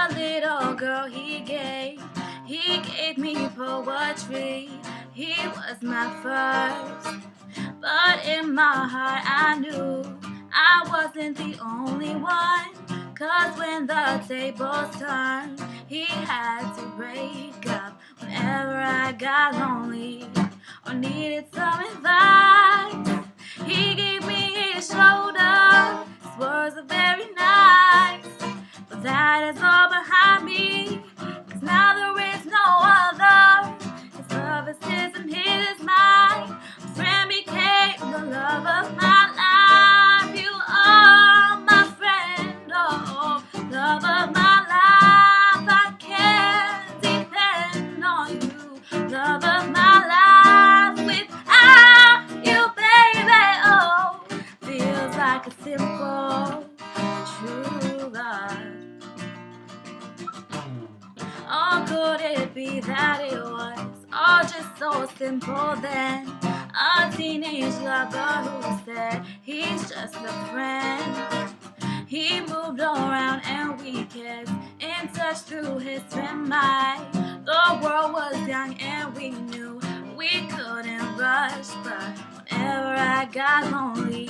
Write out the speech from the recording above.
a little girl he gave me poetry. He was my first, but in my heart I knew I wasn't the only one. 'Cause when the tables turned, he had to break up whenever I got lonely or needed some advice. He gave me his shoulder, his words are very nice, but that is all behind me, 'cause now there is no other. His love is his and his is mine. My friend became the love of my life. You are my friend, oh, love of my life. I can depend on you, love of my life. Without you, baby, oh, feels like a simple, true love. Oh, could it be that it was all just so simple then? A teenage lover who said he's just a friend. He moved around and we kept in touch through his friend Mike. The world was young and we knew we couldn't rush, but whenever I got lonely